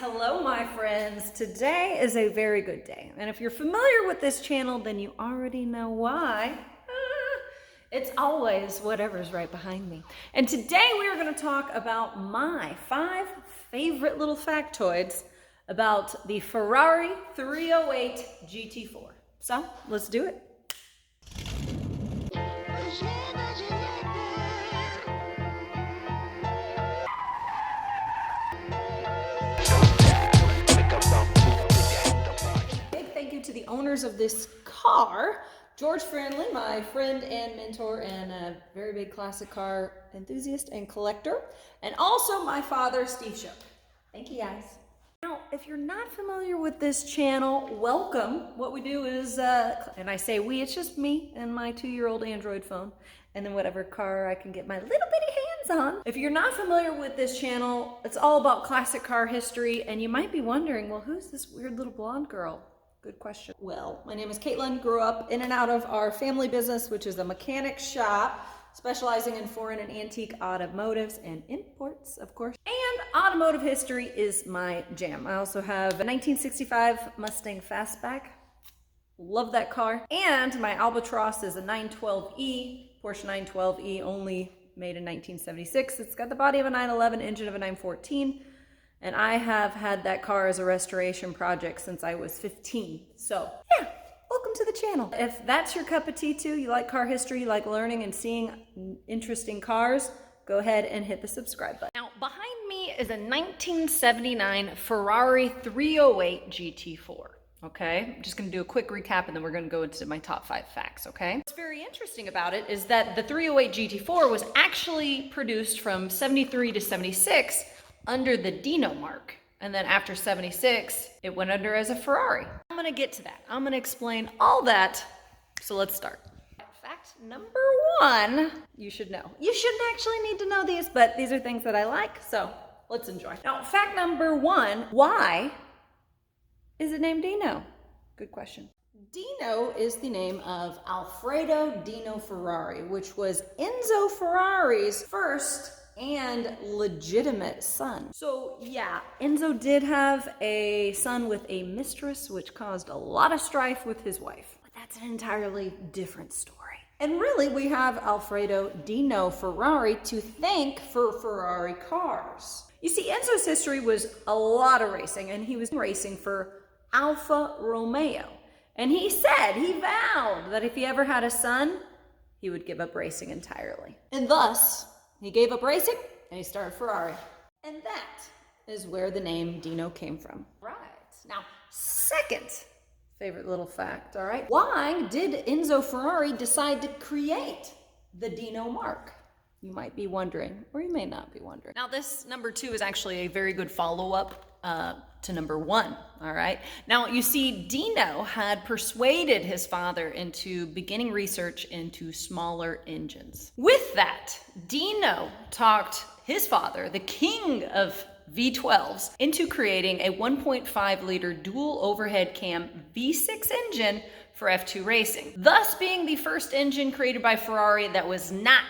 Hello my friends. Today is a very good day. And if you're familiar with this channel, then you already know why. It's always whatever's right behind me. And today we are going to talk about my 5 favorite little factoids about the Ferrari 308 GT4. So let's do it. To the owners of this car, George Friendly, my friend and mentor and a very big classic car enthusiast and collector, and also my father, Steve Shook. Thank you guys. Now, if you're not familiar with this channel, welcome. What we do is, and I say we, it's just me and my 2-year-old Android phone, and then whatever car I can get my little bitty hands on. If you're not familiar with this channel, it's all about classic car history, and you might be wondering, well, who's this weird little blonde girl? Good question. Well, my name is Caitlin, grew up in and out of our family business, which is a mechanic shop specializing in foreign and antique automotives and imports, of course. And automotive history is my jam. I also have a 1965 Mustang Fastback. Love that car. And my Albatross is a 912E, Porsche 912E, only made in 1976. It's got the body of a 911, engine of a 914. And I have had that car as a restoration project since I was 15. So yeah, welcome to the channel. If that's your cup of tea too, you like car history, you like learning and seeing interesting cars, go ahead and hit the subscribe button. Now behind me is a 1979 Ferrari 308 GT4. Okay, I'm just gonna do a quick recap and then we're gonna go into my top 5 facts, okay? What's very interesting about it is that the 308 GT4 was actually produced from 73 to 76 under the Dino marque. And then after 76, it went under as a Ferrari. I'm gonna get to that. I'm gonna explain all that. So let's start. Fact number 1, you should know. You shouldn't actually need to know these, but these are things that I like, so let's enjoy. Now, fact number 1, why is it named Dino? Good question. Dino is the name of Alfredo Dino Ferrari, which was Enzo Ferrari's first and legitimate son. So yeah, Enzo did have a son with a mistress, which caused a lot of strife with his wife. But that's an entirely different story. And really, we have Alfredo Dino Ferrari to thank for Ferrari cars. You see, Enzo's history was a lot of racing, and he was racing for Alfa Romeo. And he said, he vowed that if he ever had a son, he would give up racing entirely. And thus, he gave up racing and he started Ferrari. And that is where the name Dino came from. Right. Now, second favorite little fact, all right? Why did Enzo Ferrari decide to create the Dino marque? You might be wondering, or you may not be wondering. Now, this number 2 is actually a very good follow-up to number 1, all right? Now, you see, Dino had persuaded his father into beginning research into smaller engines. With that, Dino talked his father, the king of V12s, into creating a 1.5 liter dual overhead cam V6 engine for F2 racing, thus being the first engine created by Ferrari that was not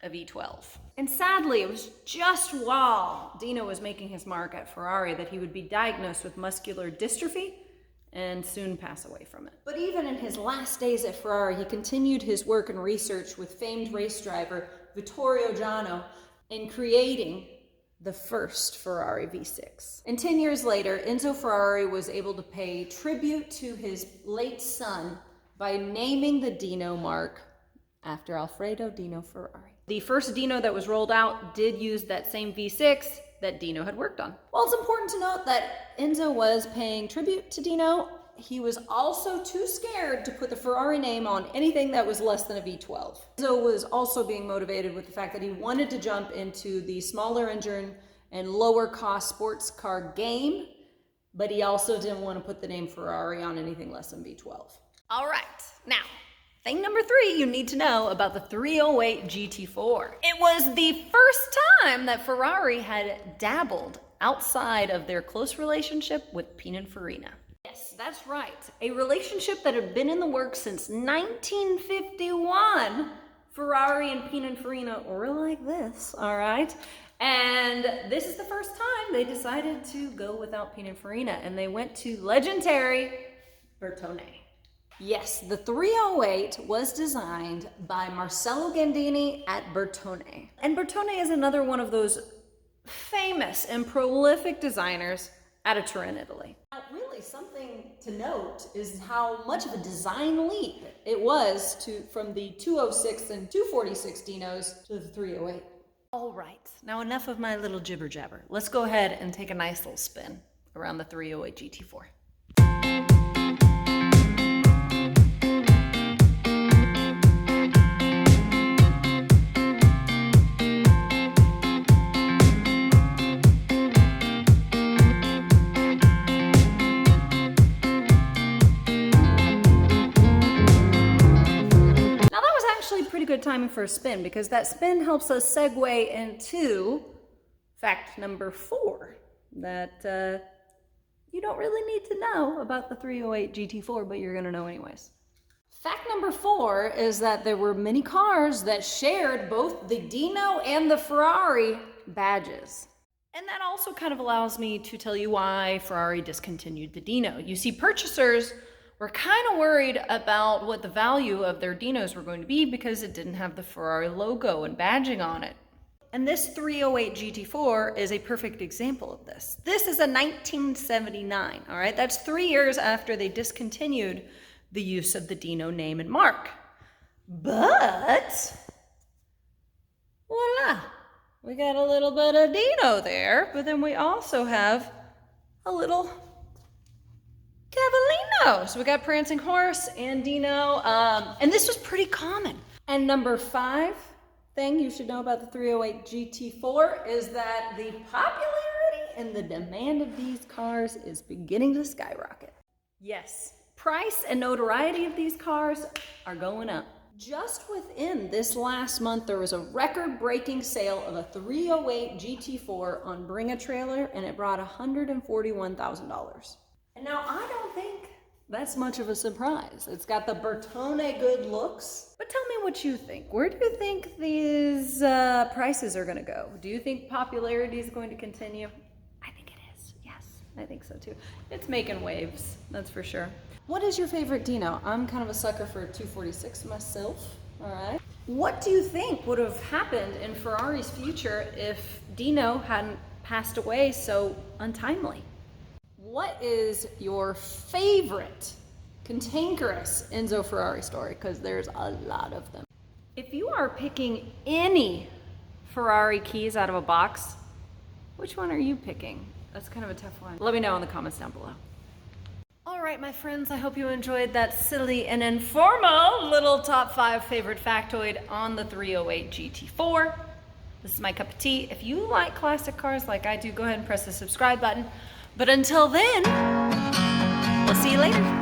a V12. And sadly, it was just while Dino was making his mark at Ferrari that he would be diagnosed with muscular dystrophy and soon pass away from it. But even in his last days at Ferrari, he continued his work and research with famed race driver Vittorio Jano in creating the first Ferrari V6. And 10 years later, Enzo Ferrari was able to pay tribute to his late son by naming the Dino marque after Alfredo Dino Ferrari. The first Dino that was rolled out did use that same V6 that Dino had worked on. Well, it's important to note that Enzo was paying tribute to Dino. He was also too scared to put the Ferrari name on anything that was less than a V12. Enzo was also being motivated with the fact that he wanted to jump into the smaller engine and lower cost sports car game, but he also didn't want to put the name Ferrari on anything less than V12. All right, now, thing number 3 you need to know about the 308 GT4. It was the first time that Ferrari had dabbled outside of their close relationship with Pininfarina. Yes, that's right. A relationship that had been in the works since 1951. Ferrari and Pininfarina were like this, all right? And this is the first time they decided to go without Pininfarina, and they went to legendary Bertone. Yes, the 308 was designed by Marcello Gandini at Bertone. And Bertone is another one of those famous and prolific designers out of Turin, Italy. Now, really something to note is how much of a design leap it was from the 206 and 246 Dinos to the 308. All right, now enough of my little jibber jabber. Let's go ahead and take a nice little spin around the 308 GT4. Pretty good timing for a spin, because that spin helps us segue into fact number 4 that you don't really need to know about the 308 GT4, but you're going to know anyways. Fact number 4 is that there were many cars that shared both the Dino and the Ferrari badges. And that also kind of allows me to tell you why Ferrari discontinued the Dino. You see, purchasers were kind of worried about what the value of their Dinos were going to be because it didn't have the Ferrari logo and badging on it. And this 308 GT4 is a perfect example of this. This is a 1979, all right? That's 3 years after they discontinued the use of the Dino name and marque. But, voila, we got a little bit of Dino there, but then we also have a little Cavallino. So we got Prancing Horse and Dino, and this was pretty common. And number 5 thing you should know about the 308 GT4 is that the popularity and the demand of these cars is beginning to skyrocket. Yes, price and notoriety of these cars are going up. Just within this last month, there was a record-breaking sale of a 308 GT4 on Bring a Trailer, and it brought $141,000. And now, I don't think that's much of a surprise. It's got the Bertone good looks. But tell me what you think. Where do you think these prices are going to go? Do you think popularity is going to continue? I think it is. Yes, I think so too. It's making waves, that's for sure. What is your favorite Dino? I'm kind of a sucker for 246 myself, all right? What do you think would have happened in Ferrari's future if Dino hadn't passed away so untimely? What is your favorite cantankerous Enzo Ferrari story? Because there's a lot of them. If you are picking any Ferrari keys out of a box, which one are you picking? That's kind of a tough one. Let me know in the comments down below. All right, my friends, I hope you enjoyed that silly and informal little top 5 favorite factoid on the 308 GT4. This is my cup of tea. If you like classic cars like I do, go ahead and press the subscribe button. But until then, we'll see you later.